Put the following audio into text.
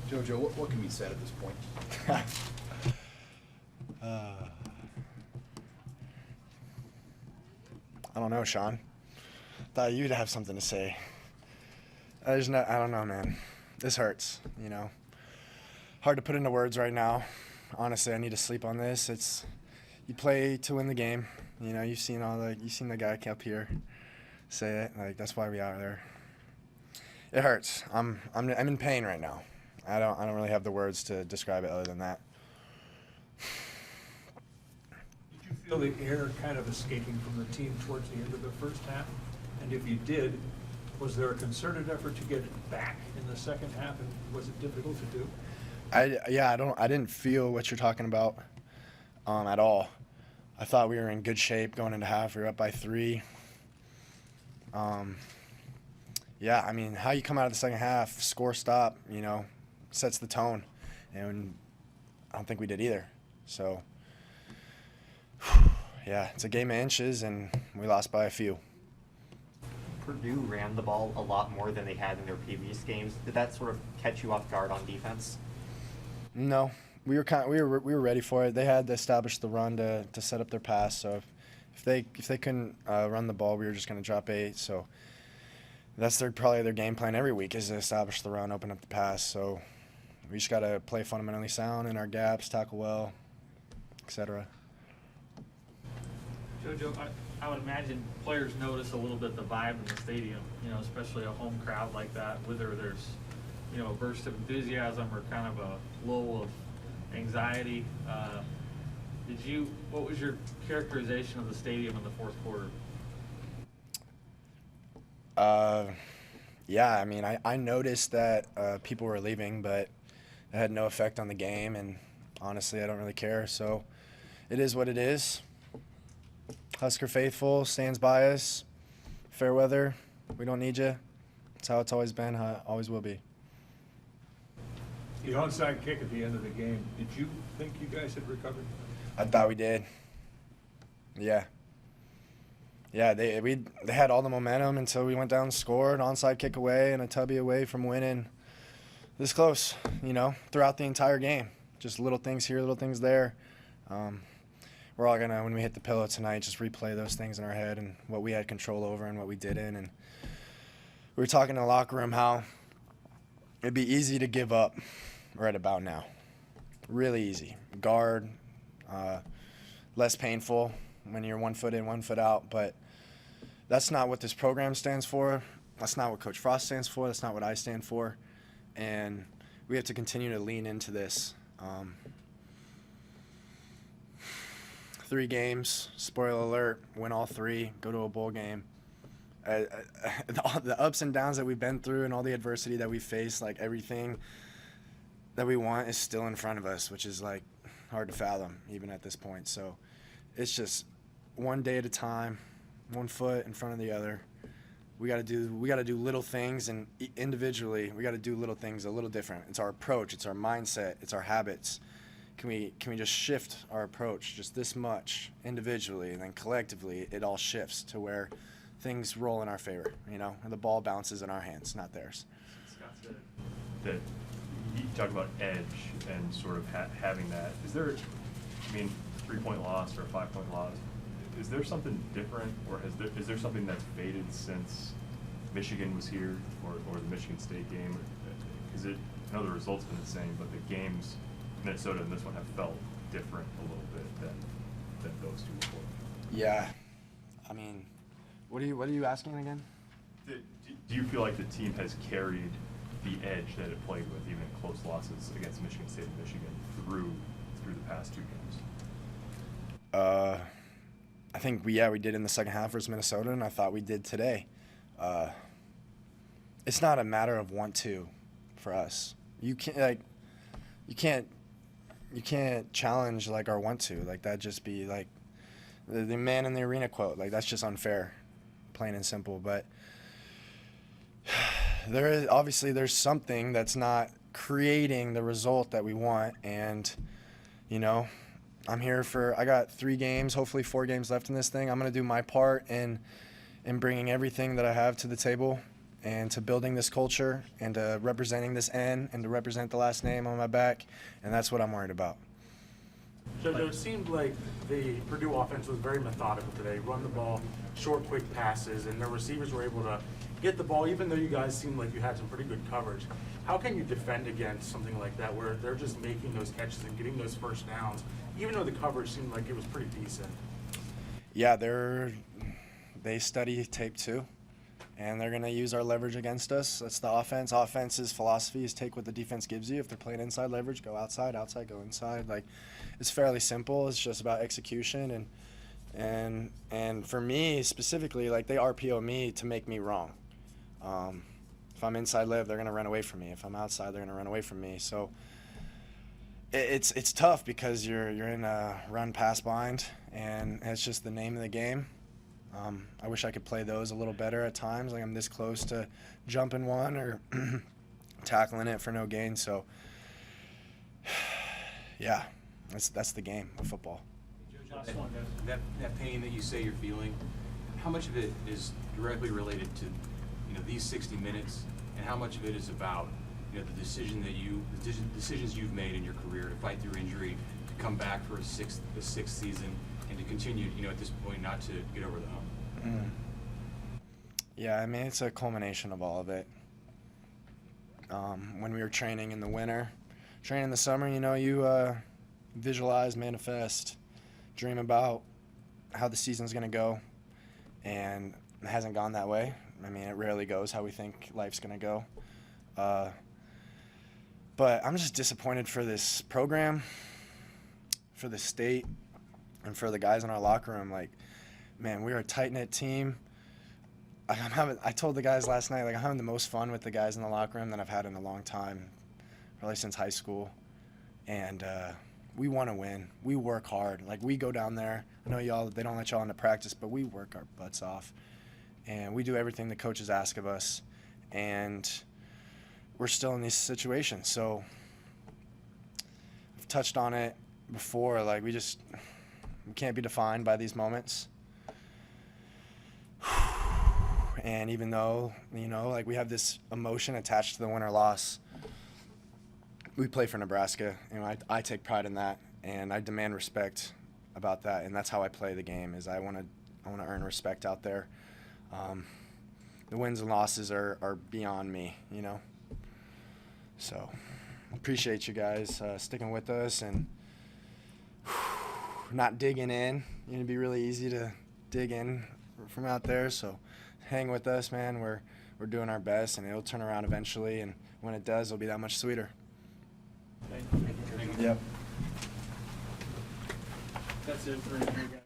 JoJo, what can be said at this point? I don't know, Sean. Thought you'd have something to say. I don't know, man. This hurts, you know. Hard to put into words right now. Honestly, I need to sleep on this. You play to win the game. You know, you've seen the guy up here say it. Like, that's why we out there. It hurts. I'm in pain right now. I don't really have the words to describe it other than that. Did you feel the air kind of escaping from the team towards the end of the first half? And if you did, was there a concerted effort to get it back in the second half, and was it difficult to do? I didn't feel what you're talking about at all. I thought we were in good shape going into half. We were up by 3. Yeah, I mean, how you come out of the second half, score, stop, you know, sets the tone. And I don't think we did either. So, yeah, it's a game of inches, and we lost by a few. Purdue ran the ball a lot more than they had in their previous games. Did that sort of catch you off guard on defense? No, we were ready for it. They had to establish the run to set up their pass. So if they couldn't run the ball, we were just going to drop 8. So that's probably their game plan every week, is to establish the run, open up the pass. So we just got to play fundamentally sound in our gaps, tackle well, etc. JoJo, I would imagine players notice a little bit the vibe in the stadium, you know, especially a home crowd like that, whether there's, you know, a burst of enthusiasm or kind of a lull of anxiety. What was your characterization of the stadium in the fourth quarter? Yeah, I mean, I noticed that people were leaving, but it had no effect on the game, and honestly, I don't really care. So it is what it is. Husker faithful stands by us. Fair weather, we don't need you. That's how it's always been, how it always will be. The onside kick at the end of the game, did you think you guys had recovered? I thought we did. Yeah. Yeah, they had all the momentum until we went down and scored, onside kick away and a tubby away from winning. This close, you know, throughout the entire game. Just little things here, little things there. We're all gonna, when we hit the pillow tonight, just replay those things in our head and what we had control over and what we didn't. And we were talking in the locker room how it'd be easy to give up right about now. Really easy. Guard, less painful when you're 1 foot in, 1 foot out. But that's not what this program stands for. That's not what Coach Frost stands for. That's not what I stand for. And we have to continue to lean into this. 3 games, spoiler alert, win all 3, go to a bowl game. The ups and downs that we've been through and all the adversity that we faced, like everything that we want is still in front of us, which is like hard to fathom even at this point. So it's just one day at a time, 1 foot in front of the other. We got to do little things, and individually we got to do little things a little different. It's our approach, it's our mindset, it's our habits. Can we just shift our approach just this much individually, and then collectively it all shifts to where things roll in our favor, you know, and the ball bounces in our hands, not theirs. Scott said that you talk about edge and sort of having that. Is there, I mean, 3-point loss or a 5-point loss, is there something different, or is there something that's faded since Michigan was here, or the Michigan State game? Is it, I know the results been the same, but the games, Minnesota and this one, have felt different a little bit than those two before? Yeah, I mean, what are you asking again? Do you feel like the team has carried the edge that it played with, even in close losses against Michigan State and Michigan, through the past 2 games? I think we did in the second half versus Minnesota, and I thought we did today. It's not a matter of want to for us. You can't challenge like our want to. Like, that'd just be like the man in the arena quote. Like, that's just unfair, plain and simple. But there's something that's not creating the result that we want, and you know, I got 3 games, hopefully 4 games left in this thing. I'm gonna do my part in bringing everything that I have to the table and to building this culture and to representing this N and to represent the last name on my back, and that's what I'm worried about. Jojo, it seemed like the Purdue offense was very methodical today, run the ball, short, quick passes, and the receivers were able to get the ball, even though you guys seemed like you had some pretty good coverage. How can you defend against something like that where they're just making those catches and getting those first downs, even though the coverage seemed like it was pretty decent? Yeah, they study tape too, and they're going to use our leverage against us. That's the offense. Offense's philosophy is take what the defense gives you. If they're playing inside leverage, go outside, outside, go inside. Like, it's fairly simple. It's just about execution, and for me specifically, like, they RPO me to make me wrong. If I'm inside live, they're going to run away from me. If I'm outside, they're going to run away from me. So it's tough because you're in a run-pass bind, and it's just the name of the game. I wish I could play those a little better at times. Like, I'm this close to jumping one or tackling it for no gain. So, yeah, that's the game of football. Last one, guys. That pain that you say you're feeling, how much of it is directly related to, these 60 minutes, and how much of it is about, the decisions you've made in your career to fight through injury, to come back for a sixth season, and to continue, at this point, not to get over the hump? Yeah, I mean, it's a culmination of all of it. When we were training in the winter, training in the summer, you visualize, manifest, dream about how the season's going to go, and it hasn't gone that way. I mean, it rarely goes how we think life's going to go. But I'm just disappointed for this program, for the state, and for the guys in our locker room. Like, man, we're a tight-knit team. I told the guys last night, like, I'm having the most fun with the guys in the locker room that I've had in a long time, probably since high school. And we want to win. We work hard. Like, we go down there. I know they don't let y'all into practice, but we work our butts off. And we do everything the coaches ask of us. And we're still in these situations. So I've touched on it before. Like, we can't be defined by these moments. And even though, like, we have this emotion attached to the win or loss, we play for Nebraska. I take pride in that, and I demand respect about that. And that's how I play the game. Is I want to earn respect out there. The wins and losses are beyond me, So appreciate you guys sticking with us and not digging in. It'd be really easy to dig in from out there. So hang with us, man. We're doing our best, and it'll turn around eventually. And when it does, it'll be that much sweeter. Thank you. Yep. That's it for you guys.